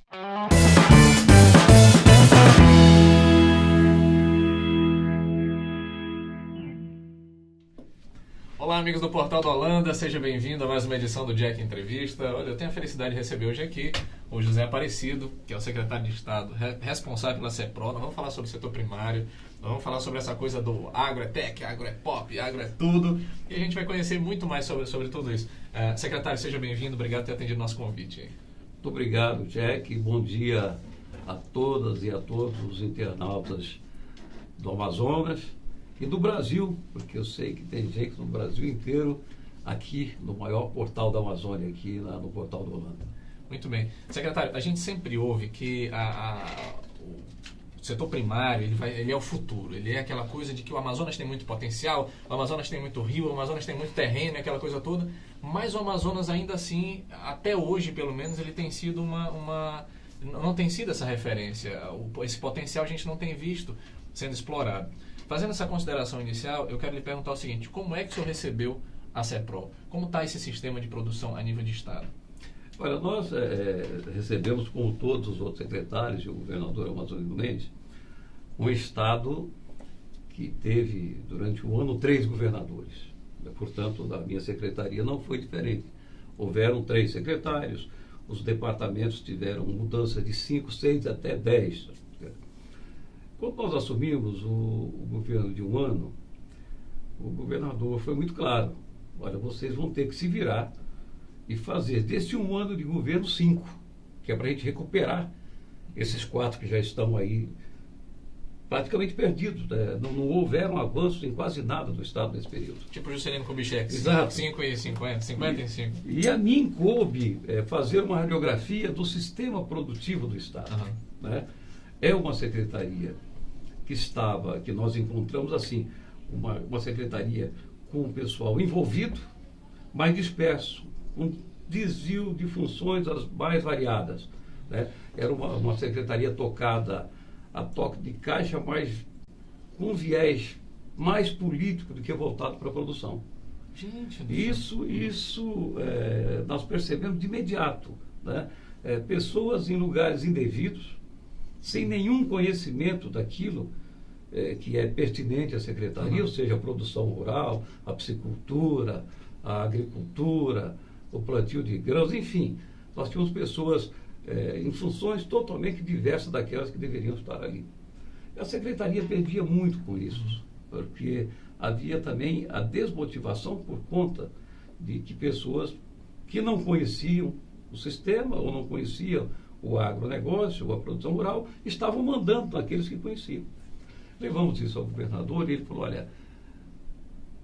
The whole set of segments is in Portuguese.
Olá, amigos do Portal da Holanda, seja bem-vindo a mais uma edição do Jack Entrevista. Olha, eu tenho a felicidade de receber hoje aqui o José Aparecido, que é o secretário de Estado responsável pela CEPRO. Nós vamos falar sobre o setor primário, nós vamos falar sobre essa coisa do agro é tech, agro é pop, agro é tudo, e a gente vai conhecer muito mais sobre tudo isso. Secretário, seja bem-vindo, obrigado por ter atendido o nosso convite. Muito obrigado, Jack. Bom dia a todas e a todos os internautas do Amazonas e do Brasil, porque eu sei que tem gente do Brasil inteiro aqui no maior portal da Amazônia, aqui no Portal da Holanda. Muito bem. Secretário, a gente sempre ouve que o setor primário ele é o futuro, ele é aquela coisa de que o Amazonas tem muito potencial, o Amazonas tem muito rio, o Amazonas tem muito terreno, aquela coisa toda, mas o Amazonas ainda assim, até hoje pelo menos, ele tem sido não tem sido essa referência, esse potencial a gente não tem visto sendo explorado. Fazendo essa consideração inicial, eu quero lhe perguntar o seguinte: como é que o senhor recebeu a CEPRO? Como está esse sistema de produção a nível de Estado? Olha, nós recebemos, como todos os outros secretários e o governador Amazônio Mendes, um Estado que teve, durante o ano, 3 governadores. Portanto, a minha secretaria não foi diferente. Houveram 3 secretários, os departamentos tiveram mudança de 5, 6 até 10. Quando nós assumimos o governo de um ano, o governador foi muito claro: olha, vocês vão ter que se virar e fazer desse um ano de governo 5, que é para a gente recuperar esses 4 que já estão aí praticamente perdidos, né? Não houveram avanços em quase nada do Estado nesse período. Tipo Juscelino Kubitschek, Exato. 5 e 50, 50 e 5. E a mim coube fazer uma radiografia do sistema produtivo do Estado. Uhum. Né? É uma secretaria que nós encontramos assim, uma secretaria com o pessoal envolvido, mas disperso, um desvio de funções as mais variadas. Né? Era uma secretaria tocada a toque de caixa, mas com viés mais político do que voltado para a produção. Gente, Isso nós percebemos de imediato. Né? Pessoas em lugares indevidos, sem nenhum conhecimento daquilo que é pertinente à secretaria, ou seja, a produção rural, a piscicultura, a agricultura, o plantio de grãos, enfim. Nós tínhamos pessoas em funções totalmente diversas daquelas que deveriam estar ali. A secretaria perdia muito com isso, porque havia também a desmotivação por conta de que pessoas que não conheciam o sistema ou não conheciam o agronegócio ou a produção rural estavam mandando naqueles que conheciam. Levamos isso ao governador e ele falou: olha,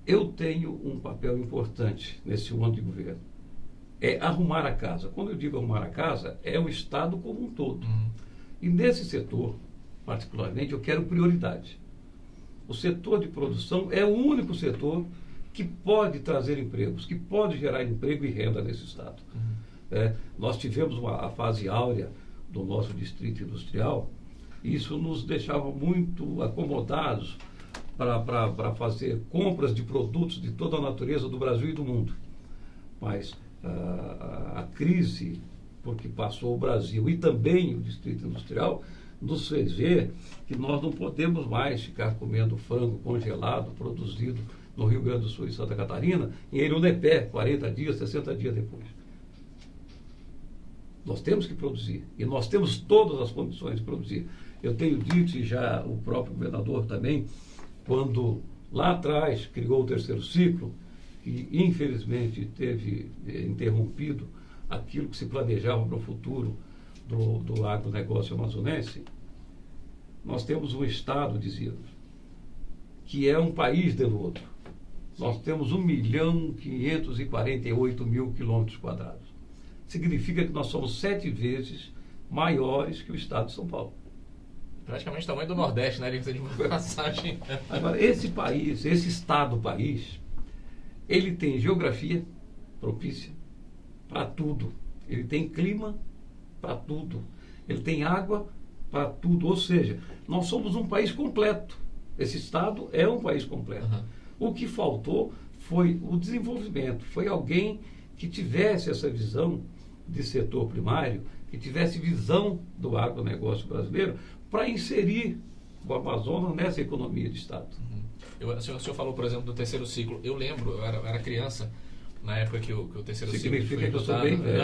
eu tenho um papel importante nesse ano de governo. É arrumar a casa. Quando eu digo arrumar a casa, é o Estado como um todo. Uhum. E nesse setor, particularmente, eu quero prioridade. O setor de produção é o único setor que pode trazer empregos, que pode gerar emprego e renda nesse Estado. Uhum. Nós tivemos a fase áurea do nosso distrito industrial, e isso nos deixava muito acomodados para fazer compras de produtos de toda a natureza do Brasil e do mundo. Mas a crise por que passou o Brasil e também o distrito industrial nos fez ver que nós não podemos mais ficar comendo frango congelado produzido no Rio Grande do Sul e Santa Catarina em Erunepé, 40 dias, 60 dias depois. Nós temos que produzir e nós temos todas as condições de produzir. Eu tenho dito, e já o próprio governador também, quando lá atrás criou o terceiro ciclo, que infelizmente teve interrompido aquilo que se planejava para o futuro do agronegócio amazonense, nós temos um Estado, dizíamos, que é um país dentro do outro. Nós temos 1.548.000 quilômetros quadrados. Significa que nós somos 7 vezes maiores que o Estado de São Paulo. Praticamente o tamanho do Nordeste, né? De passagem. Agora, esse país, esse Estado-país, ele tem geografia propícia para tudo. Ele tem clima para tudo. Ele tem água para tudo. Ou seja, nós somos um país completo. Esse Estado é um país completo. Uhum. O que faltou foi o desenvolvimento. Foi alguém que tivesse essa visão de setor primário, que tivesse visão do agronegócio brasileiro para inserir o Amazonas nessa economia de Estado. O senhor falou, por exemplo, do terceiro ciclo. Eu lembro, eu era criança na época que o terceiro ciclo foi Significa que eu sou bem velho.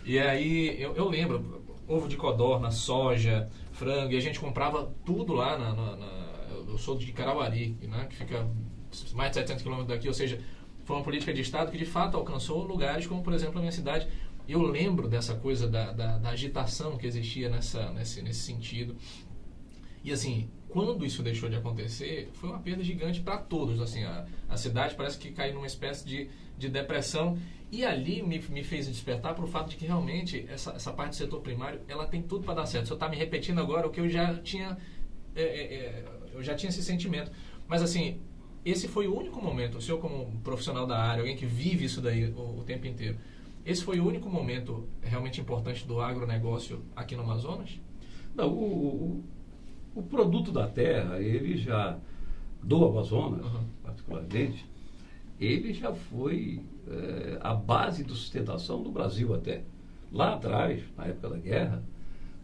E aí, eu lembro, ovo de codorna, soja, frango, e a gente comprava tudo lá eu sou de Carauari, né, que fica mais de 700 quilômetros daqui, ou seja, foi uma política de Estado que de fato alcançou lugares como, por exemplo, a minha cidade. Eu lembro dessa coisa da agitação que existia nesse sentido. E assim, quando isso deixou de acontecer, foi uma perda gigante para todos. Assim, a cidade parece que caiu numa espécie de depressão. E ali me fez despertar para o fato de que realmente essa parte do setor primário, ela tem tudo para dar certo. O senhor está me repetindo agora o que eu já tinha, eu já tinha esse sentimento. Mas assim, esse foi o único momento, o senhor como profissional da área, alguém que vive isso daí o tempo inteiro, esse foi o único momento realmente importante do agronegócio aqui no Amazonas? Não, o produto da terra, ele já, do Amazonas, particularmente, ele já foi a base de sustentação do Brasil até. Lá atrás, na época da guerra,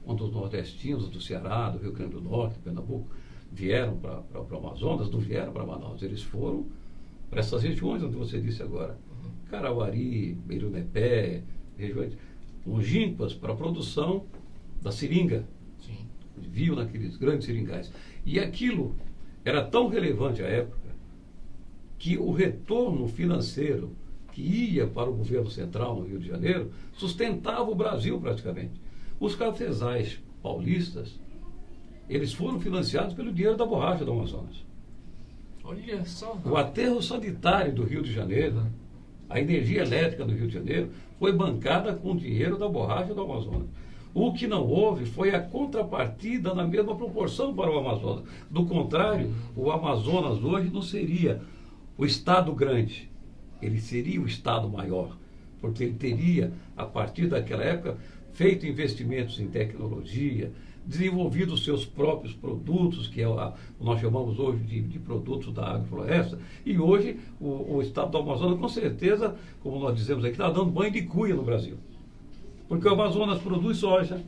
quando os nordestinos do Ceará, do Rio Grande do Norte, do Pernambuco, vieram para o Amazonas, não vieram para Manaus, eles foram para essas regiões onde você disse agora. Carauari, Beirunepé, regiões longínquas para a produção da seringa. Sim. Viu naqueles grandes seringais. E aquilo era tão relevante à época que o retorno financeiro que ia para o governo central no Rio de Janeiro sustentava o Brasil praticamente. Os cafezais paulistas, eles foram financiados pelo dinheiro da borracha do Amazonas. Olha só. O aterro sanitário do Rio de Janeiro, a energia elétrica do Rio de Janeiro, foi bancada com o dinheiro da borracha do Amazonas. O que não houve foi a contrapartida na mesma proporção para o Amazonas. Do contrário, o Amazonas hoje não seria o Estado grande, ele seria o Estado maior, porque ele teria, a partir daquela época, feito investimentos em tecnologia, desenvolvido os seus próprios produtos, que nós chamamos hoje de produtos da agrofloresta, e hoje o Estado do Amazonas, com certeza, como nós dizemos aqui, está dando banho de cuia no Brasil. Porque o Amazonas produz soja,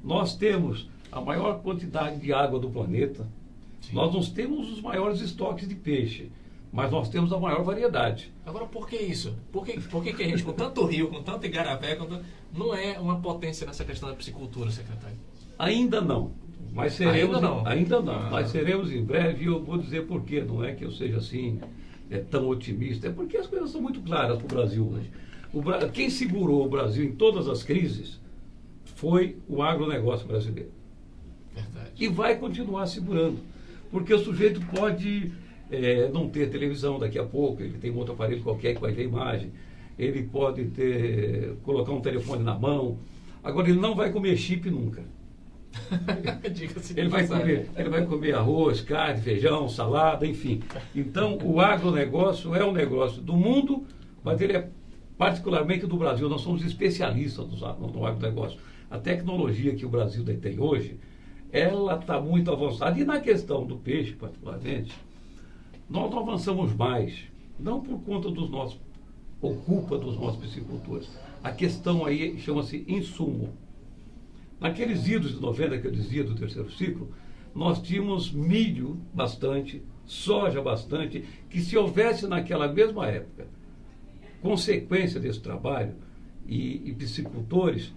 nós temos a maior quantidade de água do planeta, Sim. Nós não temos os maiores estoques de peixe, mas nós temos a maior variedade. Agora, por que isso? Por que a gente, com tanto rio, com tanto igarapé, não é uma potência nessa questão da piscicultura, secretário? Ainda não, mas seremos, ainda não. Mas seremos em breve, e eu vou dizer por quê. Não é que eu seja assim, tão otimista, é porque as coisas são muito claras para o Brasil hoje. Quem segurou o Brasil em todas as crises foi o agronegócio brasileiro. Verdade. E vai continuar segurando, porque o sujeito pode não ter televisão daqui a pouco, ele tem um outro aparelho qualquer que vai ver imagem, ele pode colocar um telefone na mão, agora ele não vai comer chip nunca. Ele vai comer arroz, carne, feijão, salada, enfim. Então, o agronegócio é um negócio do mundo, mas ele é particularmente do Brasil. Nós somos especialistas no agronegócio. A tecnologia que o Brasil tem hoje, ela está muito avançada. E na questão do peixe, particularmente, nós não avançamos mais, não por conta dos nossos, ou culpa dos nossos piscicultores. A questão aí chama-se insumo. Naqueles idos de 90 que eu dizia do terceiro ciclo, nós tínhamos milho bastante, soja bastante, que se houvesse naquela mesma época consequência desse trabalho e piscicultores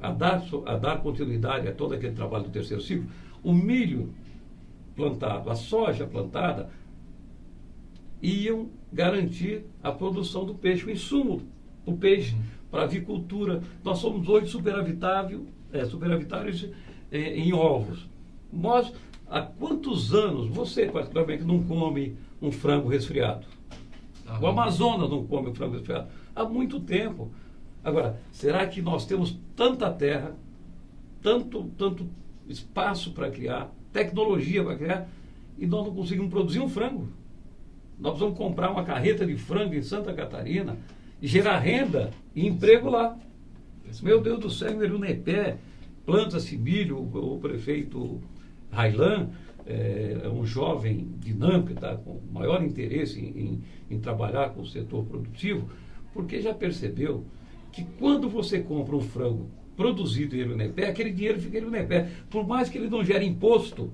a dar continuidade a todo aquele trabalho do terceiro ciclo, o milho plantado, a soja plantada, iam garantir a produção do peixe, o insumo do peixe para a avicultura. Nós somos hoje superavitários em ovos. Nós, há quantos anos, você particularmente não come um frango resfriado? O Amazonas não come um frango resfriado. Há muito tempo. Agora, será que nós temos tanta terra, tanto espaço para criar, tecnologia para criar, e nós não conseguimos produzir um frango? Nós vamos comprar uma carreta de frango em Santa Catarina e gerar renda e emprego lá. Meu Deus do céu, em Beirunepé, planta-se milho. O prefeito Railan é um jovem dinâmico, tá, com maior interesse em trabalhar com o setor produtivo, porque já percebeu que quando você compra um frango produzido em Ilha-do-Nepé, aquele dinheiro fica em Ilha-do-Nepé. Por mais que ele não gere imposto,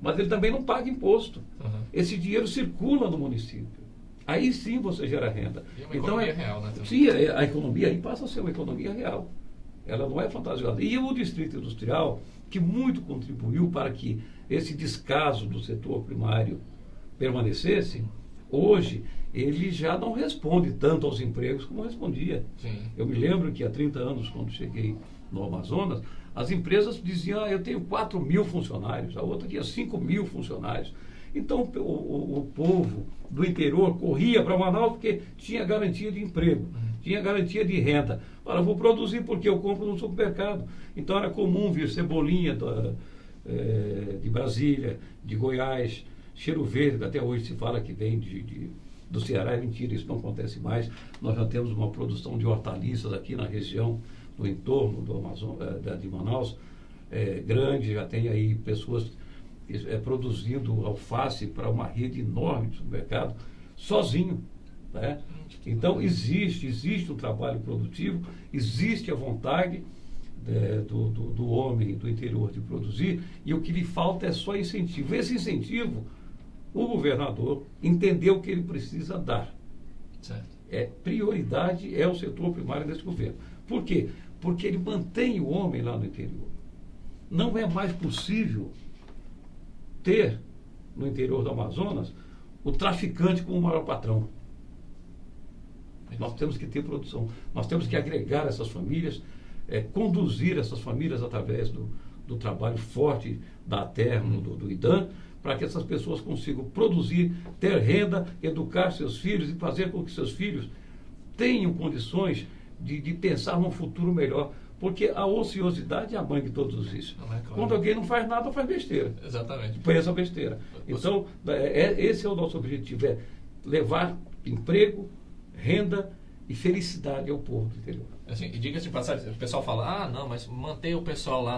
mas ele também não paga imposto. Uhum. Esse dinheiro circula no município. Aí sim você gera renda. E é uma economia real, né? Sim, a economia aí passa a ser uma economia real. Ela não é fantasiosa. E o Distrito Industrial, que muito contribuiu para que esse descaso do setor primário permanecesse, hoje ele já não responde tanto aos empregos como respondia. Sim. Eu me lembro que há 30 anos, quando cheguei no Amazonas, as empresas diziam, eu tenho 4.000 funcionários, a outra tinha 5.000 funcionários. Então o povo do interior corria para Manaus porque tinha garantia de emprego, tinha garantia de renda. Ora, eu vou produzir porque eu compro no supermercado. Então era comum vir cebolinha de Brasília, de Goiás, Cheiro Verde, até hoje se fala que vem do Ceará. É mentira, isso não acontece mais. Nós já temos uma produção de hortaliças aqui na região, no entorno do de Manaus, grande. Já tem aí pessoas produzindo alface para uma rede enorme de supermercado, sozinho. Né? Então existe um trabalho produtivo, existe a vontade do homem do interior de produzir, e o que lhe falta é só incentivo. Esse incentivo, o governador entendeu que ele precisa dar. Certo. Prioridade é o setor primário desse governo. Por quê? Porque ele mantém o homem lá no interior. Não é mais possível ter, no interior do Amazonas, o traficante como o maior patrão. Nós temos que ter produção, nós temos que agregar essas famílias, conduzir essas famílias através do trabalho forte da ATERMO, do IDAM, para que essas pessoas consigam produzir, ter renda, educar seus filhos e fazer com que seus filhos tenham condições de pensar num futuro melhor. Porque a ociosidade é a mãe de todos os vícios. Claro. Quando alguém não faz nada, faz besteira. Exatamente. Pensa besteira. Então, esse é o nosso objetivo, levar emprego, renda e felicidade ao povo do interior. Assim, e diga-se de passagem, o pessoal fala, não, mas manter o pessoal lá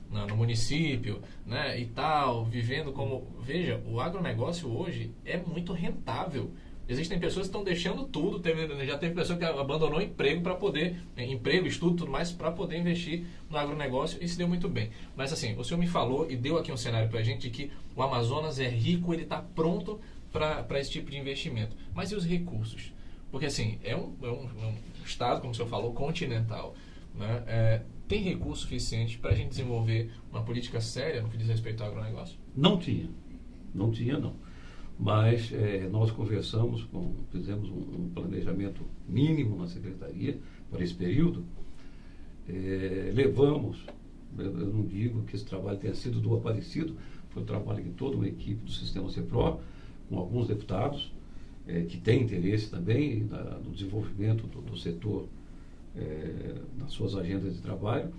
no município, né, e tal, vivendo como... Veja, o agronegócio hoje é muito rentável. Existem pessoas que estão deixando tudo, já teve pessoa que abandonou emprego para poder, emprego, estudo, tudo mais, para poder investir no agronegócio, e se deu muito bem. Mas assim, o senhor me falou e deu aqui um cenário para a gente de que o Amazonas é rico, ele está pronto para esse tipo de investimento. Mas e os recursos? Porque assim, é um estado, como o senhor falou, continental, né? Tem recurso suficiente para a gente desenvolver uma política séria no que diz respeito ao agronegócio? Não tinha. Mas nós conversamos, fizemos um planejamento mínimo na secretaria para esse período. Levamos, eu não digo que esse trabalho tenha sido do Aparecido, foi um trabalho de toda uma equipe do Sistema CEPRO, com alguns deputados que têm interesse também no desenvolvimento do setor nas suas agendas de trabalho,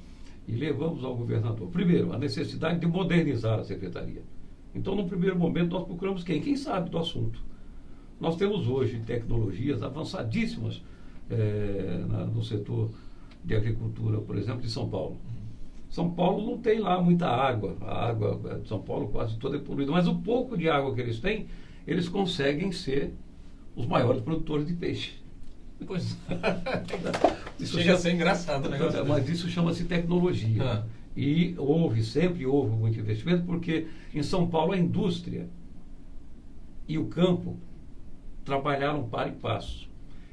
e levamos ao governador, primeiro, a necessidade de modernizar a secretaria. Então, no primeiro momento, nós procuramos quem sabe do assunto. Nós temos hoje tecnologias avançadíssimas no setor de agricultura, por exemplo, de São Paulo. São Paulo não tem lá muita água. A água de São Paulo quase toda é poluída. Mas o pouco de água que eles têm, eles conseguem ser os maiores produtores de peixe. Pois. Chega a ser engraçado o negócio. Mas isso chama-se tecnologia. E sempre houve muito investimento, porque em São Paulo a indústria e o campo trabalharam par e passo.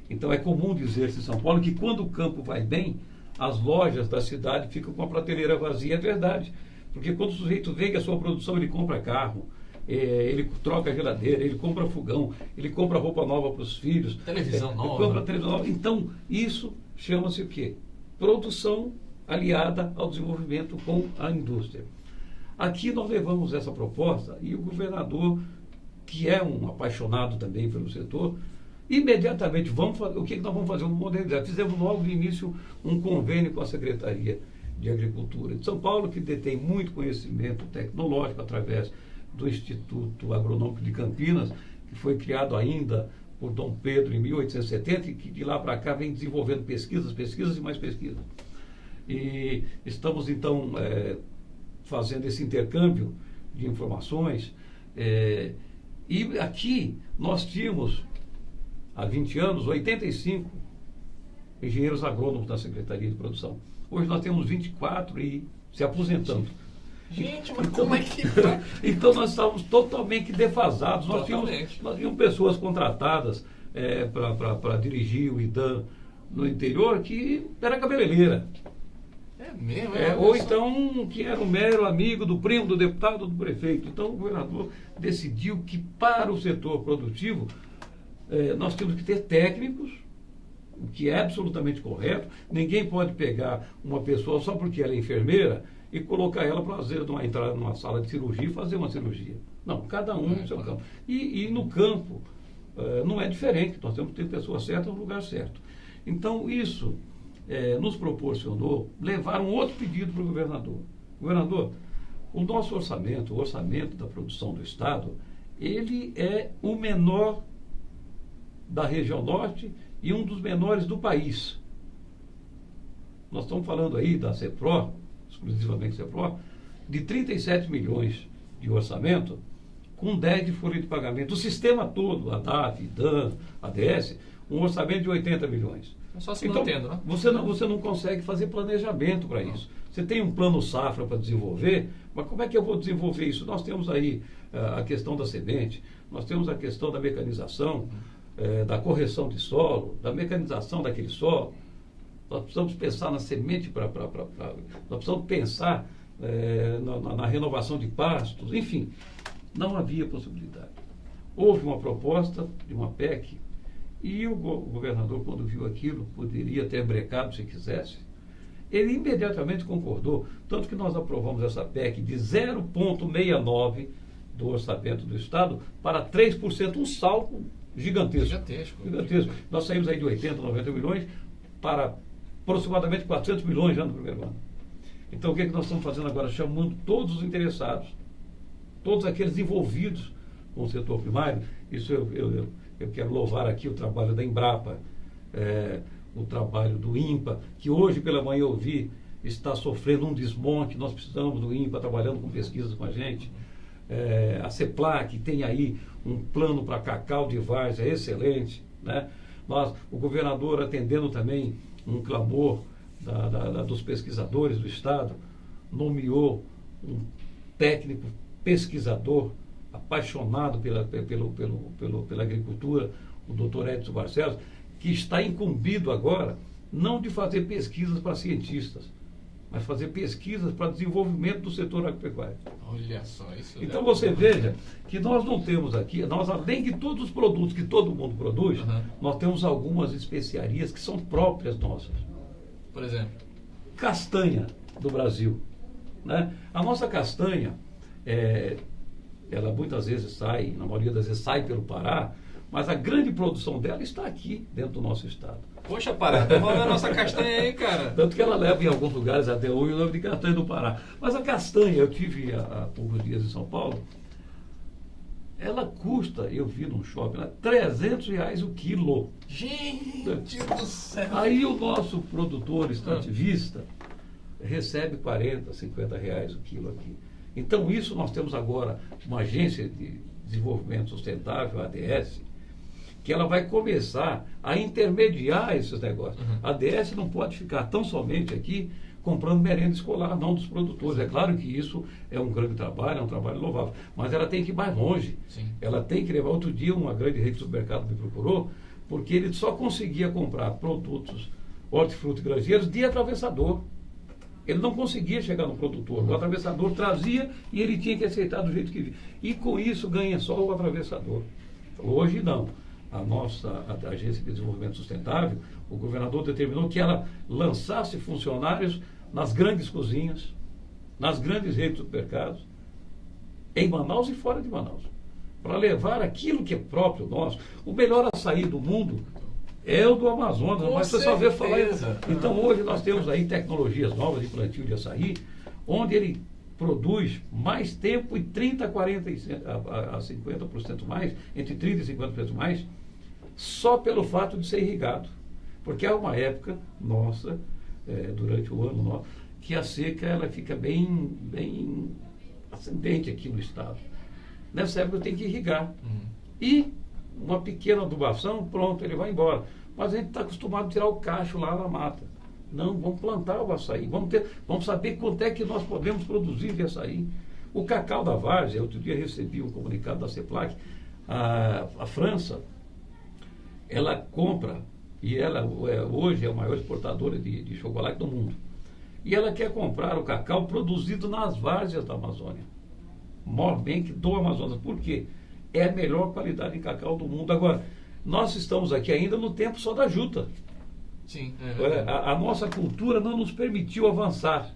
Então é comum dizer-se em São Paulo que quando o campo vai bem, as lojas da cidade ficam com a prateleira vazia. É verdade, porque quando o sujeito vende a sua produção, ele compra carro, ele troca a geladeira, ele compra fogão, ele compra roupa nova para os filhos. Televisão nova. Compra televisão nova. Então, isso chama-se o quê? Produção aliada ao desenvolvimento com a indústria. Aqui nós levamos essa proposta e o governador, que é um apaixonado também pelo setor, imediatamente, o que nós vamos fazer? Vamos modernizar. Fizemos logo no início um convênio com a Secretaria de Agricultura de São Paulo, que detém muito conhecimento tecnológico através do Instituto Agronômico de Campinas, que foi criado ainda por Dom Pedro em 1870, e que de lá para cá vem desenvolvendo pesquisas e mais pesquisas. E estamos, então, fazendo esse intercâmbio de informações. E aqui nós tínhamos, há 20 anos, 85 engenheiros agrônomos da Secretaria de Produção. Hoje nós temos 24 e se aposentando. Gente, mas como é que tá? Então nós estávamos totalmente defasados. Nós Totalmente. tínhamos pessoas contratadas para dirigir o IDAM no interior que era cabeleireira. É mesmo? Ou então que era um mero amigo do primo, do deputado, do prefeito. Então o governador decidiu que para o setor produtivo nós temos que ter técnicos, o que é absolutamente correto. Ninguém pode pegar uma pessoa só porque ela é enfermeira e colocar ela para entrar numa sala de cirurgia e fazer uma cirurgia. Não, cada um no seu campo. E no campo não é diferente. Nós temos que ter pessoa certa no lugar certo. Então isso nos proporcionou levar um outro pedido para o governador. Governador, o nosso orçamento, o orçamento da produção do Estado, ele é o menor da região norte e um dos menores do país. Nós estamos falando aí da CEPRO, exclusivamente CEPRO, de 37 milhões de orçamento, com 10 de folha de pagamento. O sistema todo, a DAF, DAN, ADS, um orçamento de 80 milhões. Só se Então, mantendo, né? você não consegue fazer planejamento para isso. Você tem um plano safra para desenvolver, mas como é que eu vou desenvolver isso? Nós temos aí a questão da semente, nós temos a questão da mecanização, da correção de solo, da mecanização daquele solo. Nós precisamos pensar na semente, nós precisamos pensar na renovação de pastos, enfim, não havia possibilidade. Houve uma proposta de uma PEC e o governador, quando viu aquilo, poderia ter brecado se quisesse. Ele imediatamente concordou, tanto que nós aprovamos essa PEC de 0,69% do orçamento do Estado para 3%, um salto gigantesco. Gigantesco. Nós saímos aí de 80, 90 milhões para aproximadamente 400 milhões já no primeiro ano. Então o que nós estamos fazendo agora? Chamando todos os interessados, todos aqueles envolvidos com o setor primário. Isso eu quero louvar aqui o trabalho da Embrapa, o trabalho do INPA, que hoje pela manhã eu vi, está sofrendo um desmonte. Nós precisamos do INPA trabalhando com pesquisas com a gente. A CEPLAC tem aí um plano para cacau de várzea excelente, né? O governador atendendo também um clamor dos pesquisadores do Estado, nomeou um técnico pesquisador apaixonado pela agricultura, o doutor Edson Barcelos, que está incumbido agora não de fazer pesquisas para cientistas, mas fazer pesquisas para desenvolvimento do setor agropecuário. Olha só isso. Então você veja que nós não temos aqui, nós além de todos os produtos que todo mundo produz, nós temos algumas especiarias que são próprias nossas. Por exemplo? Castanha do Brasil, né? A nossa castanha, ela muitas vezes sai, na maioria das vezes sai pelo Pará, mas a grande produção dela está aqui, dentro do nosso estado. Poxa, Pará, devolve a nossa castanha aí, cara. Tanto que ela leva em alguns lugares até hoje o nome de castanha do Pará. Mas a castanha, eu tive há poucos dias em São Paulo, ela custa, eu vi num shopping, R$300 o quilo. Gente do céu! Aí o nosso produtor extrativista recebe R$40, R$50 o quilo aqui. Então isso nós temos agora uma agência de desenvolvimento sustentável, a ADS, que ela vai começar a intermediar esses negócios. A ADS não pode ficar tão somente aqui comprando merenda escolar, não dos produtores. É claro que isso é um grande trabalho, é um trabalho louvável, mas ela tem que ir mais longe. Sim. Ela tem que levar. Outro dia uma grande rede de supermercado me procurou, porque ele só conseguia comprar produtos hortifruti granjeiros de atravessador. Ele não conseguia chegar no produtor. O atravessador trazia e ele tinha que aceitar do jeito que vinha. E com isso ganha só o atravessador. Hoje não. A nossa Agência de Desenvolvimento Sustentável, o governador determinou que ela lançasse funcionários nas grandes cozinhas, nas grandes redes de supermercados, em Manaus e fora de Manaus, para levar aquilo que é próprio nosso. O melhor açaí do mundo é o do Amazonas, mas você só vê falar. Então hoje nós temos aí tecnologias novas de plantio de açaí, onde ele produz mais tempo e 30% a 50% mais, entre 30% e 50% mais, só pelo fato de ser irrigado. Porque há uma época nossa, durante o ano nosso, que a seca ela fica bem ascendente aqui no estado. Nessa época tem que irrigar. E uma pequena adubação, pronto, ele vai embora. Mas a gente está acostumado a tirar o cacho lá na mata. Não, vamos plantar o açaí, vamos saber quanto é que nós podemos produzir de açaí. O cacau da várzea, outro dia recebi um comunicado da CEPLAC, a França, ela compra, e ela hoje é a maior exportadora de chocolate do mundo, e ela quer comprar o cacau produzido nas várzeas da Amazônia, Moorbank do Amazonas. Por quê? É a melhor qualidade de cacau do mundo. Agora, nós estamos aqui ainda no tempo só da juta. Sim, a nossa cultura não nos permitiu avançar.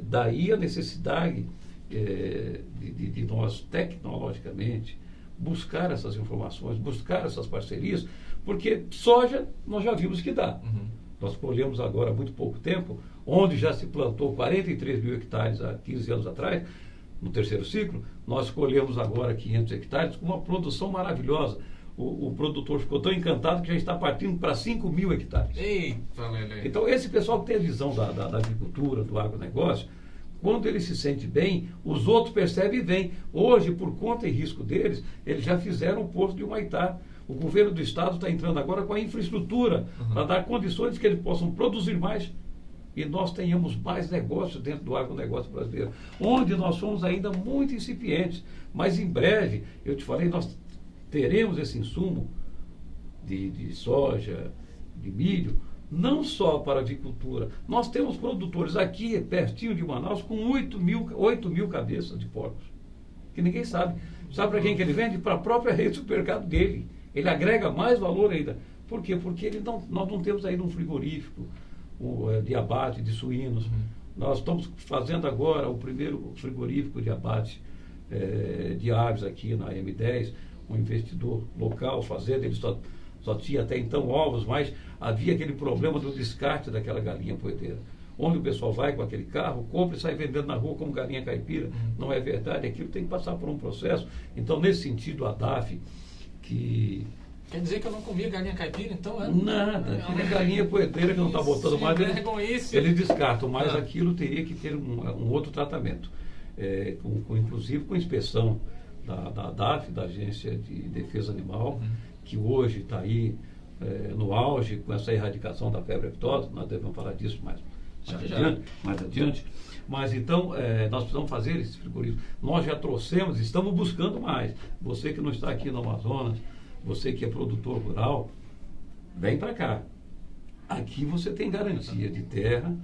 Daí a necessidade de nós, tecnologicamente, buscar essas informações, buscar essas parcerias, porque soja nós já vimos que dá. Uhum. Nós colhemos agora há muito pouco tempo, onde já se plantou 43 mil hectares há 15 anos atrás, no terceiro ciclo, nós colhemos agora 500 hectares com uma produção maravilhosa. O produtor ficou tão encantado que já está partindo para 5 mil hectares. Eita, Lelê. Então, esse pessoal que tem a visão da agricultura, do agronegócio, quando ele se sente bem, os outros percebem e vêm. Hoje, por conta e risco deles, eles já fizeram o Porto de Humaitá. O governo do estado está entrando agora com a infraestrutura para dar condições de que eles possam produzir mais e nós tenhamos mais negócios dentro do agronegócio brasileiro, onde nós somos ainda muito incipientes. Mas em breve, eu te falei, nós teremos esse insumo de soja, de milho, não só para a avicultura. Nós temos produtores aqui, pertinho de Manaus, com 8 mil cabeças de porcos, que ninguém sabe. Sabe para quem que ele vende? Para a própria rede de supermercado dele. Ele agrega mais valor ainda. Por quê? Porque nós não temos ainda um frigorífico de abate de suínos. Nós estamos fazendo agora o primeiro frigorífico de abate de aves aqui na M10, um investidor local fazendo, ele só tinha até então ovos, mas havia aquele problema do descarte daquela galinha poeteira, onde o pessoal vai com aquele carro, compra e sai vendendo na rua como galinha caipira. Não é verdade, aquilo tem que passar por um processo. Então, nesse sentido, a DAF, que... Quer dizer que eu não comia galinha caipira, então? Nada, aquela galinha poeteira que não está botando mais, eles descartam, mas aquilo teria que ter um outro tratamento, inclusive com inspeção da DAF, da Agência de Defesa Animal, que hoje está aí no auge com essa erradicação da febre aftosa. Nós devemos falar disso mais adiante. Mas então, nós precisamos fazer esse frigorífico. Nós já trouxemos, estamos buscando mais. Você que não está aqui no Amazonas, você que é produtor rural, vem para cá. Aqui você tem garantia de terra,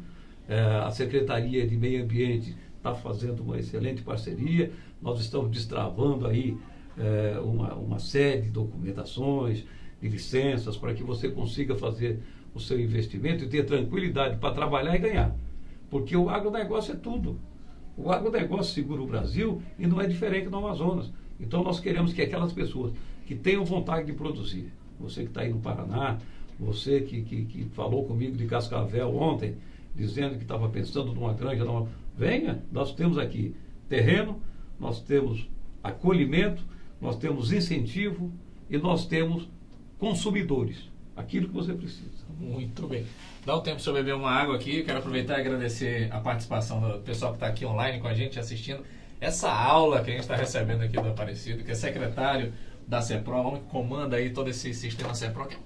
a Secretaria de Meio Ambiente está fazendo uma excelente parceria, nós estamos destravando aí uma série de documentações, de licenças, para que você consiga fazer o seu investimento e ter tranquilidade para trabalhar e ganhar. Porque o agronegócio é tudo. O agronegócio segura o Brasil e não é diferente no Amazonas. Então nós queremos que aquelas pessoas que tenham vontade de produzir, você que está aí no Paraná, você que falou comigo de Cascavel ontem, dizendo que estava pensando numa granja, venha, nós temos aqui terreno, nós temos acolhimento, nós temos incentivo e nós temos consumidores, aquilo que você precisa. Muito bem. Dá um tempo para eu beber uma água aqui. Quero aproveitar e agradecer a participação do pessoal que está aqui online com a gente, assistindo essa aula que a gente está recebendo aqui do Aparecido, que é secretário da CEPRO, homem que comanda aí todo esse sistema CEPRO, que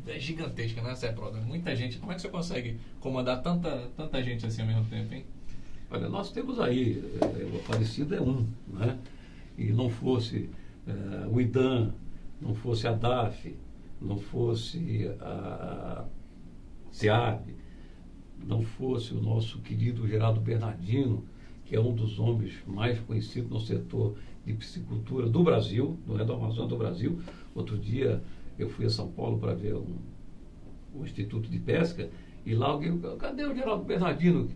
é gigantesco, né, CEPRO? Muita gente. Como é que você consegue comandar tanta gente assim ao mesmo tempo, hein? Olha, nós temos aí, o Aparecido é né? E não fosse o IDAM, não fosse a DAF, não fosse a SEAB, não fosse o nosso querido Geraldo Bernardino, que é um dos homens mais conhecidos no setor de piscicultura do Brasil, não é do Amazonas, do Brasil. Outro dia eu fui a São Paulo para ver o Instituto de Pesca, e lá alguém, cadê o Geraldo Bernardino?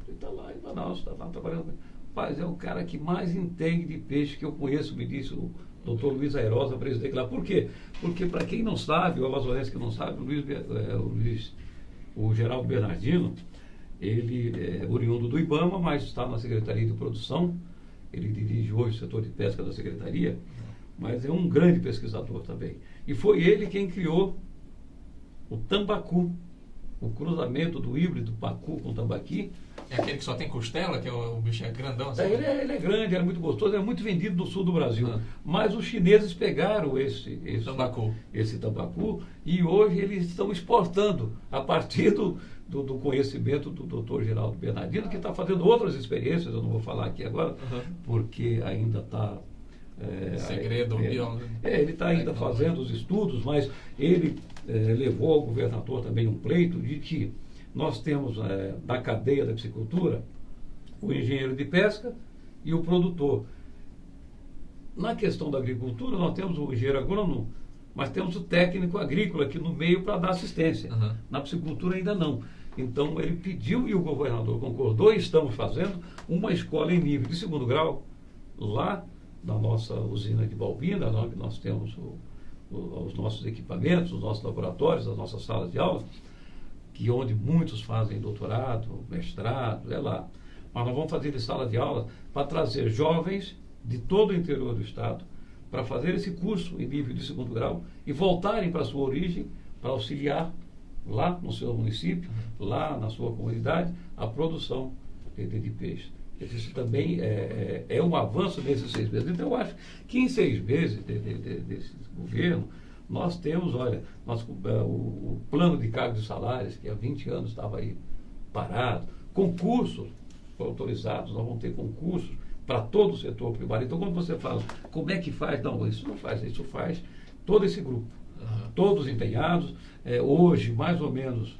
Ele está lá em Manaus, está lá trabalhando. Mas é o cara que mais entende de peixe que eu conheço, me disse o doutor Luiz Airosa, presidente lá. Por quê? Porque, para quem não sabe, o amazonense que não sabe, o Geraldo Bernardino, ele é oriundo do IBAMA, mas está na Secretaria de Produção. Ele dirige hoje o setor de pesca da Secretaria, mas é um grande pesquisador também. E foi ele quem criou o tambacu, o cruzamento do híbrido pacu com tambaqui. É aquele que só tem costela, que é o bicho é grandão assim? Ele é grande, é muito gostoso, é muito vendido no sul do Brasil. Mas os chineses pegaram esse tambacu e hoje eles estão exportando a partir do conhecimento do Dr. Geraldo Bernardino, que está fazendo outras experiências, eu não vou falar aqui agora, porque ainda está... segredo. Ele está ainda fazendo os estudos, mas ele levou ao governador também um pleito de que nós temos na cadeia da piscicultura o engenheiro de pesca e o produtor. Na questão da agricultura, nós temos o engenheiro agrônomo, mas temos o técnico agrícola aqui no meio para dar assistência. Na piscicultura ainda não. Então ele pediu e o governador concordou, e estamos fazendo uma escola em nível de 2º grau lá na nossa usina de Balbina, onde nós temos os nossos equipamentos, os nossos laboratórios, as nossas salas de aula, que onde muitos fazem doutorado, mestrado, é lá. Mas nós vamos fazer sala de aula para trazer jovens de todo o interior do estado para fazer esse curso em nível de 2º grau e voltarem para a sua origem para auxiliar lá no seu município, lá na sua comunidade, a produção de peixe. Isso também é um avanço nesses 6 meses. Então, eu acho que em 6 meses desse governo, nós temos, o plano de cargos e salários, que há 20 anos estava aí parado, concursos autorizados, nós vamos ter concursos para todo o setor primário. Então, quando você fala, como é que faz? Não, isso não faz, isso faz todo esse grupo. Todos empenhados, hoje, mais ou menos,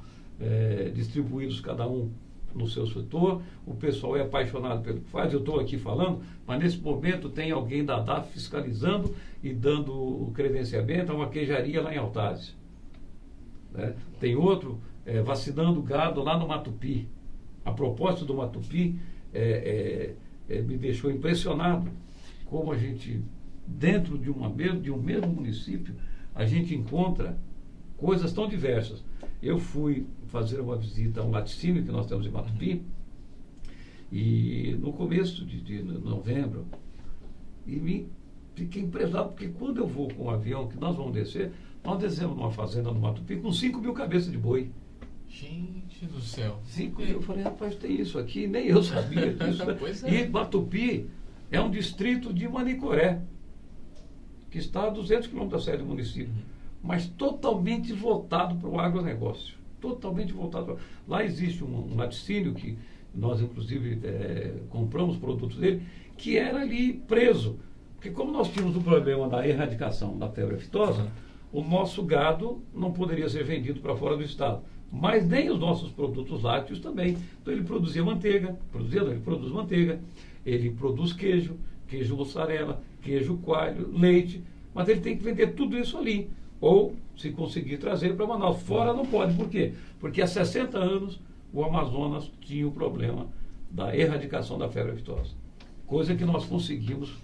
distribuídos cada um no seu setor, o pessoal é apaixonado pelo que faz, eu estou aqui falando, mas nesse momento tem alguém da DAF fiscalizando e dando o credenciamento a uma queijaria lá em Altazes. Tem outro vacinando gado lá no Matupi. A propósito do Matupi, me deixou impressionado como a gente, dentro de um mesmo município, a gente encontra coisas tão diversas. Eu fui fazer uma visita a um laticínio que nós temos em Matupi, e no começo de novembro, e fiquei impressionado, porque quando eu vou com um avião, que nós vamos descer, nós descemos numa fazenda no Matupi com 5.000 cabeças de boi. Gente do céu. Eu falei, rapaz, tem isso aqui, nem eu sabia disso. E Matupi é um distrito de Manicoré, que está a 200 quilômetros da sede do município, mas totalmente voltado para o agronegócio. Totalmente voltado. Lá existe um laticínio que nós, inclusive, compramos produtos dele, que era ali preso. Porque como nós tínhamos o problema da erradicação da febre aftosa, o nosso gado não poderia ser vendido para fora do estado. Mas nem os nossos produtos lácteos também. Então ele produzia manteiga, ele produz manteiga, ele produz queijo mussarela, queijo coalho, leite, mas ele tem que vender tudo isso ali. Ou, se conseguir trazer para Manaus. Fora não pode. Por quê? Porque há 60 anos o Amazonas tinha o problema da erradicação da febre aftosa. Coisa que nós conseguimos,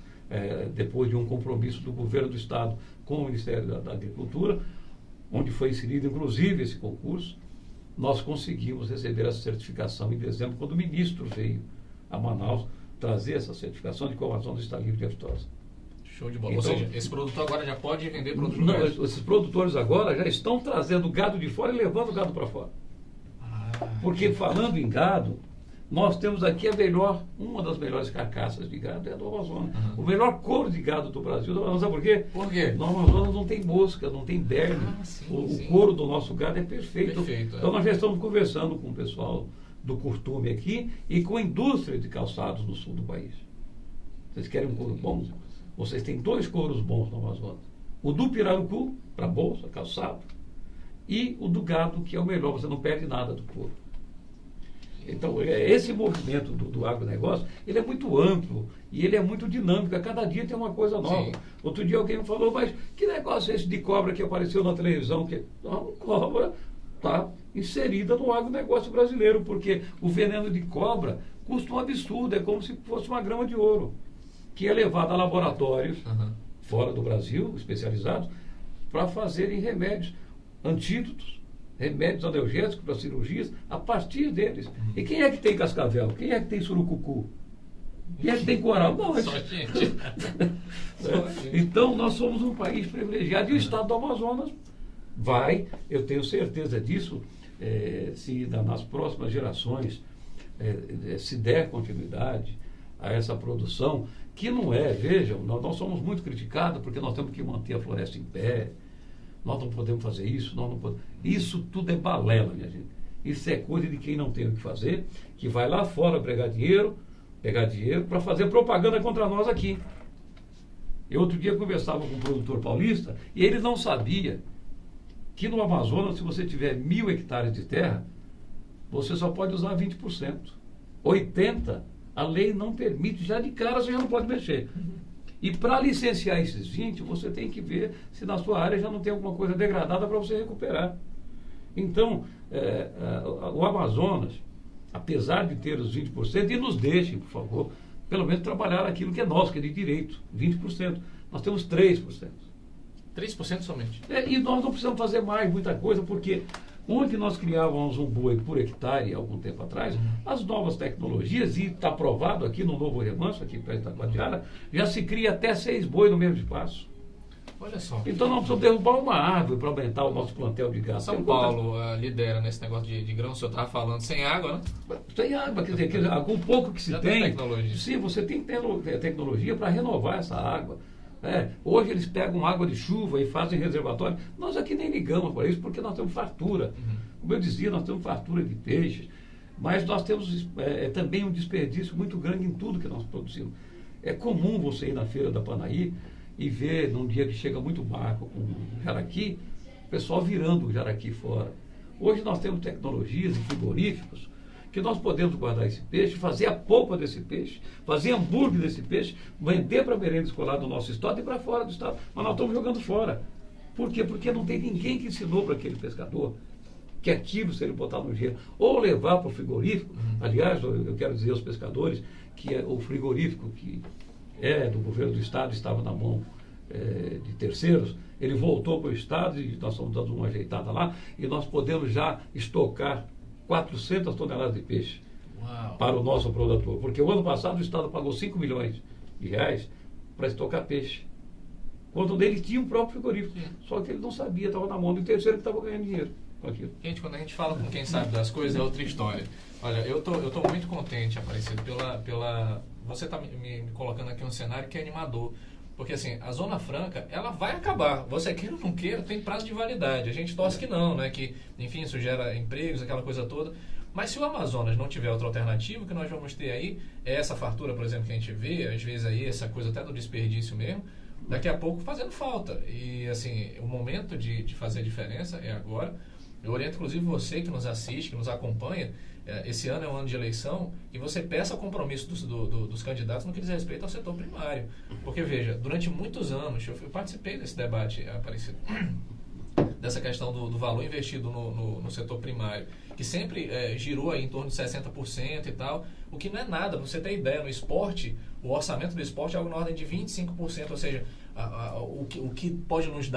depois de um compromisso do governo do estado com o Ministério da Agricultura, onde foi inserido inclusive esse concurso, nós conseguimos receber essa certificação em dezembro, quando o ministro veio a Manaus trazer essa certificação de que o Amazonas está livre de aftosa. Show de bola. Então, ou seja, esse produtor agora já pode vender para outros não, lugares? Esses produtores agora já estão trazendo gado de fora e levando o gado para fora. Porque falando em gado, nós temos aqui uma das melhores carcaças de gado é do Amazonas. O melhor couro de gado do Brasil é do Amazonas. Sabe por quê? Por quê? No Amazonas não tem mosca, não tem berne. O couro do nosso gado é perfeito. Então nós já estamos conversando com o pessoal do Curtume aqui e com a indústria de calçados no sul do país. Vocês querem um couro bom? Vocês têm 2 couros bons no Amazonas. O do pirarucu, para bolsa, calçado, e o do gado, que é o melhor, você não perde nada do couro. Então, esse movimento do agronegócio, ele é muito amplo e ele é muito dinâmico. A cada dia tem uma coisa nova. Sim. Outro dia alguém me falou, mas que negócio é esse de cobra que apareceu na televisão? Não, cobra está inserida no agronegócio brasileiro, porque o veneno de cobra custa um absurdo, é como se fosse uma grama de ouro, que é levado a laboratórios fora do Brasil, especializados, para fazerem remédios, antídotos, remédios analgésicos para cirurgias, a partir deles. E quem é que tem cascavel? Quem é que tem surucucu? Quem é que tem coral? Não, Só gente. Então, nós somos um país privilegiado e o estado do Amazonas eu tenho certeza disso, se nas próximas gerações se der continuidade a essa produção, que não vejam, nós somos muito criticados porque nós temos que manter a floresta em pé, nós não podemos fazer isso, nós não podemos. Isso tudo é balela, minha gente. Isso é coisa de quem não tem o que fazer, que vai lá fora pegar dinheiro para fazer propaganda contra nós aqui. Eu outro dia conversava com um produtor paulista e ele não sabia que no Amazonas, se você tiver 1.000 hectares de terra, você só pode usar 20%. 80%, a lei não permite, já de cara você já não pode mexer. E para licenciar esses 20%, você tem que ver se na sua área já não tem alguma coisa degradada para você recuperar. Então, o Amazonas, apesar de ter os 20%, e nos deixem, por favor, pelo menos trabalhar aquilo que é nosso, que é de direito, 20%. Nós temos 3%. 3% somente. E nós não precisamos fazer mais muita coisa, porque onde nós criávamos um boi por hectare algum tempo atrás, as novas tecnologias, e está provado aqui no Novo Remanso, aqui perto da Guadiara, já se cria até 6 bois no mesmo espaço. Olha só. Então nós precisamos derrubar uma árvore para aumentar o nosso plantel de gado. São Paulo lidera nesse negócio de grão, o senhor estava falando, sem água, né? Sem água, quer dizer, com pouco que se tem, tecnologia. Sim, você tem tecnologia para renovar essa água. Hoje eles pegam água de chuva e fazem reservatório. Nós aqui nem ligamos para isso porque nós temos fartura. Como eu dizia, nós temos fartura de peixes, mas nós temos também um desperdício muito grande em tudo que nós produzimos. É comum você ir na feira da Panaí e ver, num dia que chega muito barco com jaraqui, o pessoal virando o jaraqui fora. Hoje nós temos tecnologias e frigoríficos que nós podemos guardar esse peixe, fazer a polpa desse peixe, fazer hambúrguer desse peixe, vender para a merenda escolar do nosso estado e para fora do estado. Mas nós estamos jogando fora. Por quê? Porque não tem ninguém que ensinou para aquele pescador que aquilo, se ele botar no gelo, ou levar para o frigorífico. Aliás, eu quero dizer aos pescadores que o frigorífico que é do governo do estado estava na mão de terceiros, ele voltou para o estado e nós estamos dando uma ajeitada lá e nós podemos já estocar 400 toneladas de peixe. Uau. Para o nosso produtor. Porque o ano passado o estado pagou 5 milhões de reais para estocar peixe. Quando ele tinha o próprio frigorífico. Só que ele não sabia, estava na mão do terceiro que estava ganhando dinheiro com aquilo. Gente, quando a gente fala com quem sabe das coisas, é outra história. Olha, eu tô muito contente, Aparecido, pela você está me colocando aqui um cenário que é animador. Porque assim, a Zona Franca, ela vai acabar. Você queira ou não queira, tem prazo de validade. A gente torce que não, né? Que, enfim, isso gera empregos, aquela coisa toda. Mas se o Amazonas não tiver outra alternativa, o que nós vamos ter aí é essa fartura, por exemplo, que a gente vê, às vezes aí, essa coisa até do desperdício mesmo, daqui a pouco fazendo falta. E assim, o momento de fazer a diferença é agora. Eu oriento, inclusive, você que nos assiste, que nos acompanha, esse ano é um ano de eleição, e você peça compromisso dos candidatos no que diz respeito ao setor primário. Porque, veja, durante muitos anos, eu participei desse debate, Aparecido, dessa questão do valor investido no setor primário, que sempre girou aí em torno de 60% e tal, o que não é nada. Pra você ter ideia, no esporte, o orçamento do esporte é algo na ordem de 25%, ou seja, o que pode nos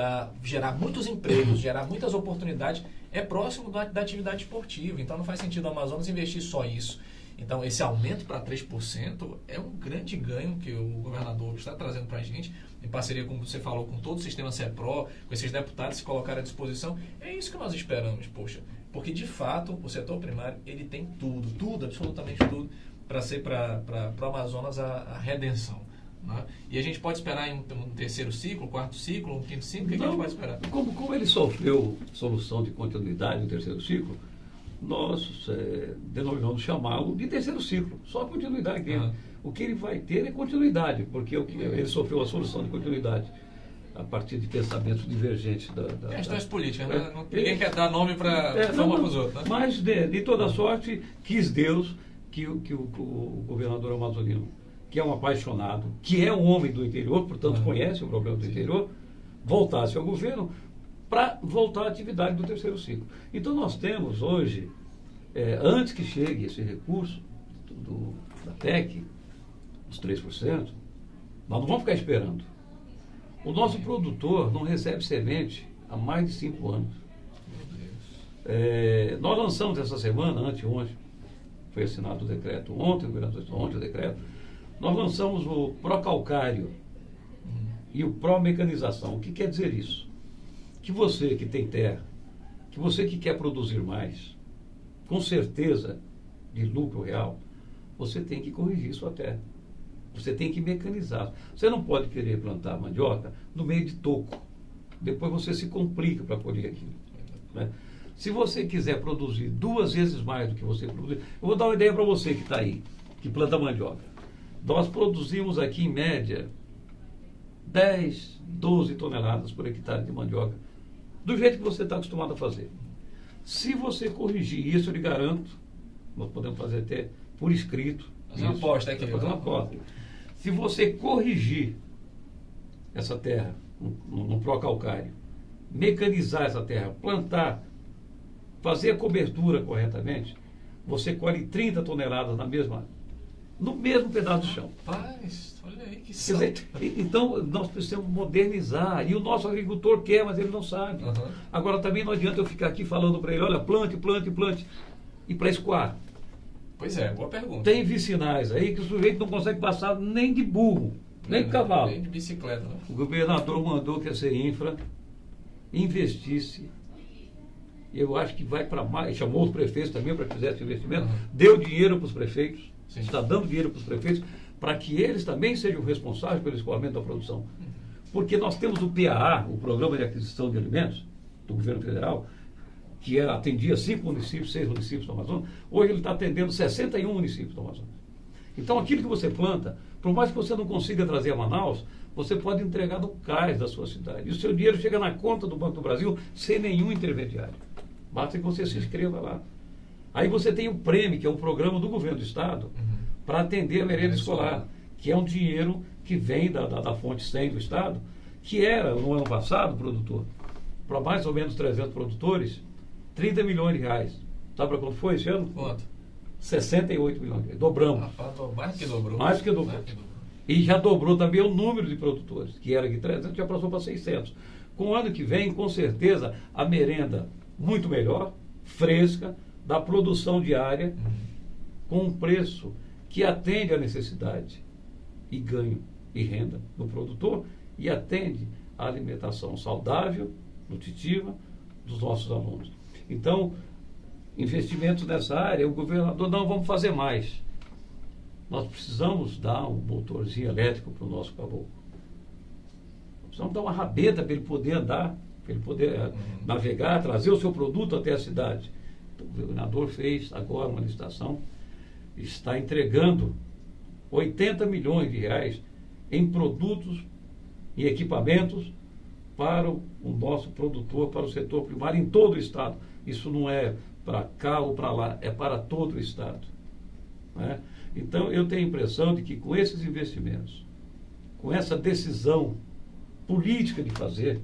gerar muitos empregos, gerar muitas oportunidades, é próximo da atividade esportiva. Então não faz sentido o Amazonas investir só isso. Então esse aumento para 3% é um grande ganho que o governador está trazendo para a gente, em parceria, como você falou, com todo o sistema CEPRO, com esses deputados se colocarem à disposição. É isso que nós esperamos, poxa. Porque de fato o setor primário ele tem tudo, absolutamente tudo, para ser para o Amazonas a redenção. Né? E a gente pode esperar em um terceiro ciclo, quarto ciclo, um quinto ciclo, o que a gente pode esperar? Como ele sofreu solução de continuidade no terceiro ciclo, nós denominamos chamá-lo de terceiro ciclo, só continuidade dele. O que ele vai ter é continuidade, porque ele sofreu a solução de continuidade a partir de pensamentos divergentes questões políticas, né? Ninguém quer dar nome para os outros. Né? Mas, de toda sorte, quis Deus que o governador amazonino, que é um apaixonado, que é um homem do interior, portanto conhece o problema do interior, voltasse ao governo para voltar à atividade do terceiro ciclo. Então nós temos hoje, antes que chegue esse recurso da TEC, os 3%, nós não vamos ficar esperando. O nosso produtor não recebe semente há mais de 5 anos. Nós lançamos essa semana, anteontem, foi assinado o decreto ontem o decreto, nós lançamos o Procalcário e o Promecanização. O que quer dizer isso? Que você que tem terra, que você que quer produzir mais, com certeza de lucro real, você tem que corrigir sua terra. Você tem que mecanizar. Você não pode querer plantar mandioca no meio de toco. Depois você se complica para colher aquilo, né? Se você quiser produzir 2 vezes mais do que você produz, eu vou dar uma ideia para você que está aí, que planta mandioca. Nós produzimos aqui, em média, 10, 12 toneladas por hectare de mandioca, do jeito que você está acostumado a fazer. Se você corrigir isso, eu lhe garanto, nós podemos fazer até por escrito. Fazer uma aposta aqui. Fazer uma aposta. Se você corrigir essa terra no pró-calcário, mecanizar essa terra, plantar, fazer a cobertura corretamente, você colhe 30 toneladas no mesmo pedaço de chão. Rapaz, olha aí que Quer salto. dizer, então nós precisamos modernizar, e o nosso agricultor quer, mas ele não sabe. Uhum. Agora também não adianta eu ficar aqui falando para ele, olha, plante, plante, plante, e para escoar. Pois é, boa pergunta. Tem vicinais aí que o sujeito não consegue passar nem de burro, nem de cavalo. Nem de bicicleta, né? O governador mandou que a CEINFRA investisse, eu acho que vai para mais, chamou os prefeitos também para que fizesse investimento, deu dinheiro para os prefeitos, Sim. está dando dinheiro para os prefeitos, para que eles também sejam responsáveis pelo escoamento da produção. Porque nós temos o PAA, o Programa de Aquisição de Alimentos, do governo federal, que atendia 5 municípios, 6 municípios do Amazonas, hoje ele está atendendo 61 municípios do Amazonas. Então, aquilo que você planta, por mais que você não consiga trazer a Manaus, você pode entregar no cais da sua cidade. E o seu dinheiro chega na conta do Banco do Brasil sem nenhum intermediário. Basta que você se inscreva lá. Aí você tem o PREME, que é um programa do governo do Estado, para atender a merenda escolar, que é um dinheiro que vem da fonte 100 do Estado, que era, no ano passado, produtor, para mais ou menos 300 produtores, 30 milhões de reais. Sabe para quanto foi esse ano? Quanto? 68 milhões de reais. Dobramos. Mais do que dobrou. Mais do que dobrou. E já dobrou também o número de produtores, que era de 300, já passou para 600. Com o ano que vem, com certeza, a merenda muito melhor, fresca, da produção diária, com um preço que atende à necessidade e ganho e renda do produtor e atende à alimentação saudável, nutritiva dos nossos alunos. Então, investimentos nessa área, o governador, não, vamos fazer mais. Nós precisamos dar um motorzinho elétrico para o nosso caboclo. Precisamos dar uma rabeta para ele poder andar, para ele poder navegar, trazer o seu produto até a cidade. Então, o governador fez agora uma licitação, está entregando 80 milhões de reais em produtos e equipamentos para o nosso produtor, para o setor primário em todo o Estado. Isso não é para cá ou para lá, é para todo o Estado, né? Então, eu tenho a impressão de que com esses investimentos, com essa decisão política de fazer,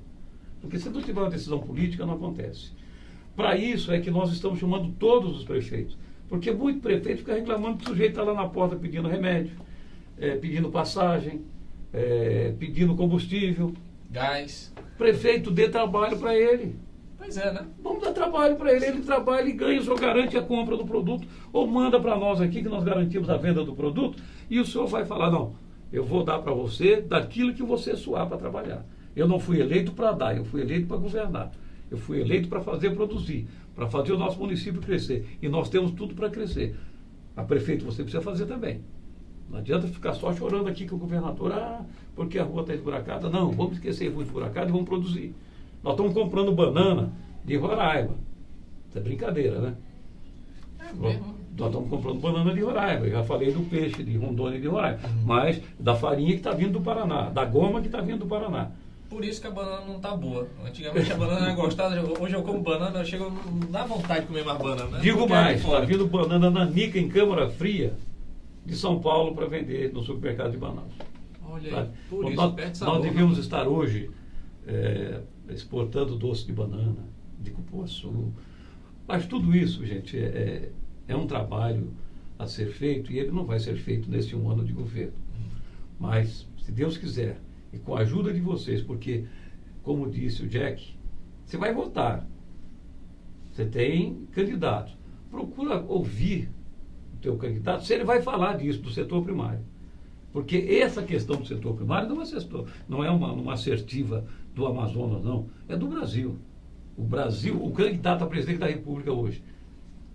porque se não tiver uma decisão política, não acontece. Para isso é que nós estamos chamando todos os prefeitos, porque muito prefeito fica reclamando que o sujeito está lá na porta pedindo remédio, pedindo passagem, pedindo combustível. Gás. Prefeito, dê trabalho para ele. Pois é, né? Vamos dar trabalho para ele. Ele trabalha e ganha, o senhor garante a compra do produto, ou manda para nós aqui que nós garantimos a venda do produto, e o senhor vai falar, não, eu vou dar para você daquilo que você suar para trabalhar. Eu não fui eleito para dar, eu fui eleito para governar. Eu fui eleito para fazer produzir, para fazer o nosso município crescer. E nós temos tudo para crescer. A prefeito, você precisa fazer também. Não adianta ficar só chorando aqui que o governador, porque a rua está esburacada. Não, vamos esquecer a rua esburacada e vamos produzir. Nós estamos comprando banana de Roraima. Isso é brincadeira, né? É mesmo. Nós estamos comprando banana de Roraima. Eu já falei do peixe de Rondônia e de Roraima. Mas da farinha que está vindo do Paraná, da goma que está vindo do Paraná. Por isso que a banana não tá boa. Antigamente a banana era gostada, hoje eu como banana, eu chego, não dá vontade de comer mais banana, né? Digo Porque mais, é está vindo banana nanica em câmara fria de São Paulo para vender no supermercado de Manaus. Olha aí, Sabe? por isso, Nós, perde sabor. nós devíamos estar hoje exportando doce de banana, de cupuaçu. Mas tudo isso, gente, é um trabalho a ser feito e ele não vai ser feito nesse 1 ano de governo. Mas, se Deus quiser, e com a ajuda de vocês, porque, como disse o Jack, você vai votar. Você tem candidatos. Procura ouvir o teu candidato, se ele vai falar disso, do setor primário. Porque essa questão do setor primário não é uma assertiva do Amazonas, não. É do Brasil. O Brasil, o candidato a presidente da República hoje,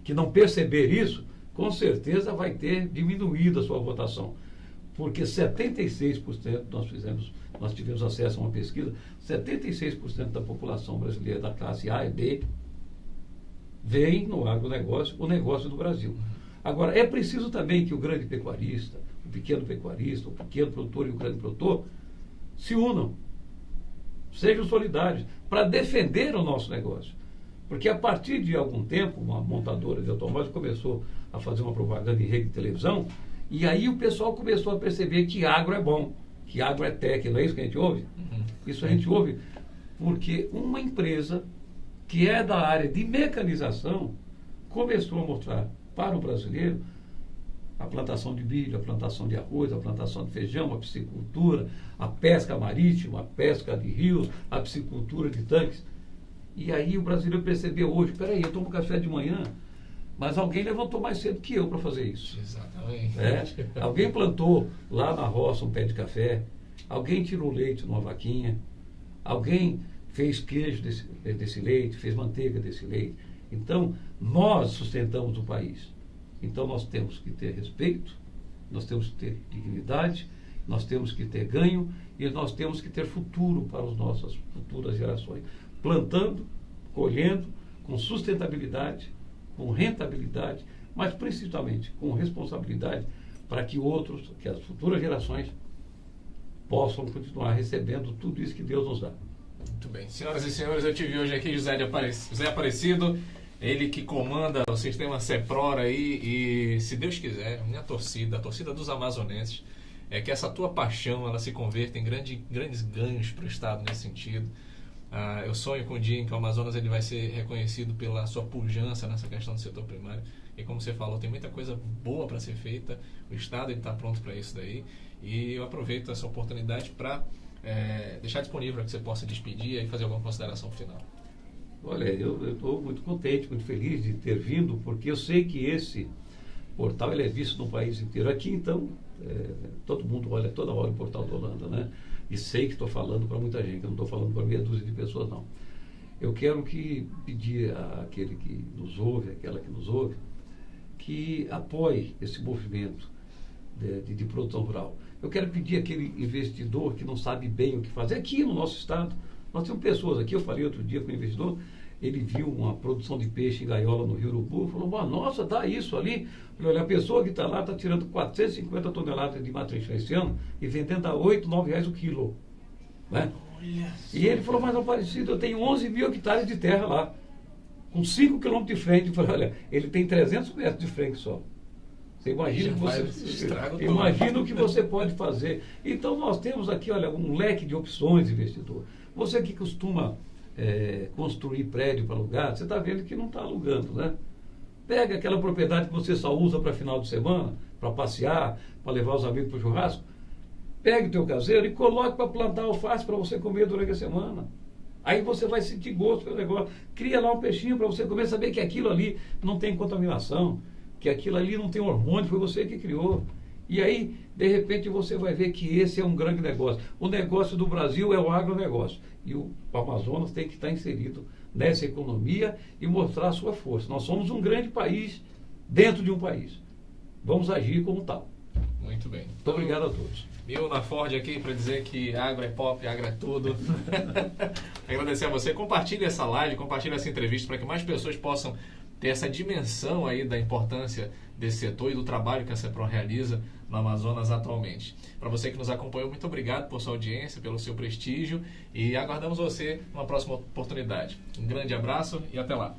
que não perceber isso, com certeza vai ter diminuído a sua votação. Porque 76% nós tivemos acesso a uma pesquisa, 76% da população brasileira da classe A e B veem no agronegócio o negócio do Brasil. Agora, é preciso também que o grande pecuarista, o pequeno produtor e o grande produtor se unam, sejam solidários, para defender o nosso negócio. Porque a partir de algum tempo, uma montadora de automóveis começou a fazer uma propaganda em rede de televisão, e aí o pessoal começou a perceber que agro é bom, que agro é tech, não é isso que a gente ouve? Isso a gente ouve porque uma empresa que é da área de mecanização começou a mostrar para o brasileiro a plantação de milho, a plantação de arroz, a plantação de feijão, a piscicultura, a pesca marítima, a pesca de rios, a piscicultura de tanques. E aí o brasileiro percebeu hoje, peraí, eu tomo café de manhã, mas alguém levantou mais cedo que eu para fazer isso. Exatamente. Alguém plantou lá na roça um pé de café, alguém tirou leite numa vaquinha, alguém fez queijo desse leite, fez manteiga desse leite. Então, nós sustentamos o país. Então, nós temos que ter respeito, nós temos que ter dignidade, nós temos que ter ganho e nós temos que ter futuro para as nossas futuras gerações. Plantando, colhendo, com sustentabilidade, com rentabilidade, mas principalmente com responsabilidade para que as futuras gerações possam continuar recebendo tudo isso que Deus nos dá. Muito bem. Senhoras e senhores, eu tive hoje aqui José Aparecido, ele que comanda o sistema CEPROR aí, e se Deus quiser, minha torcida, a torcida dos amazonenses, é que essa tua paixão ela se converta em grandes ganhos para o Estado nesse sentido. Eu sonho com o dia em que o Amazonas ele vai ser reconhecido pela sua pujança nessa questão do setor primário. E como você falou, tem muita coisa boa para ser feita, o Estado está pronto para isso daí. E eu aproveito essa oportunidade para deixar disponível para que você possa despedir e fazer alguma consideração final. Olha, eu estou muito contente, muito feliz de ter vindo, porque eu sei que esse portal ele é visto no país inteiro. Aqui, então, todo mundo olha toda hora o portal do Holanda, né? E sei que estou falando para muita gente, eu não estou falando para meia dúzia de pessoas, não. Eu quero pedir àquele que nos ouve, àquela que nos ouve, que apoie esse movimento de produção rural. Eu quero pedir àquele investidor que não sabe bem o que fazer. Aqui no nosso estado, nós temos pessoas aqui, eu falei outro dia com um investidor, ele viu uma produção de peixe em gaiola no Rio Urubu, falou, nossa, dá isso ali. Eu falei, olha, a pessoa que está lá está tirando 450 toneladas de matrincha esse ano e vendendo a R$8, R$9 o quilo. Né? E ele falou, mas Aparecido, eu tenho 11 mil hectares de terra lá, com 5 quilômetros de frente. Eu falei, olha, ele tem 300 metros de frente só. Você imagina o que você pode fazer. Então nós temos aqui, olha, um leque de opções, investidor. Você que costuma construir prédio para alugar, você está vendo que não está alugando, né? Pega aquela propriedade que você só usa para final de semana, para passear, para levar os amigos para o churrasco. Pegue o teu caseiro e coloque para plantar alface para você comer durante a semana. Aí você vai sentir gosto pelo negócio. Cria lá um peixinho para você comer, saber que aquilo ali não tem contaminação, que aquilo ali não tem hormônio, foi você que criou. E aí, de repente, você vai ver que esse é um grande negócio. O negócio do Brasil é o agronegócio. E o Amazonas tem que estar inserido nessa economia e mostrar a sua força. Nós somos um grande país dentro de um país. Vamos agir como tal. Muito bem. Muito obrigado a todos. Eu na Ford aqui para dizer que agro é pop, agro é tudo. Agradecer a você. Compartilhe essa live, compartilhe essa entrevista para que mais pessoas possam ter essa dimensão aí da importância desse setor e do trabalho que a CEPROR realiza no Amazonas atualmente. Para você que nos acompanhou, muito obrigado por sua audiência, pelo seu prestígio e aguardamos você numa próxima oportunidade. Um grande abraço e até lá.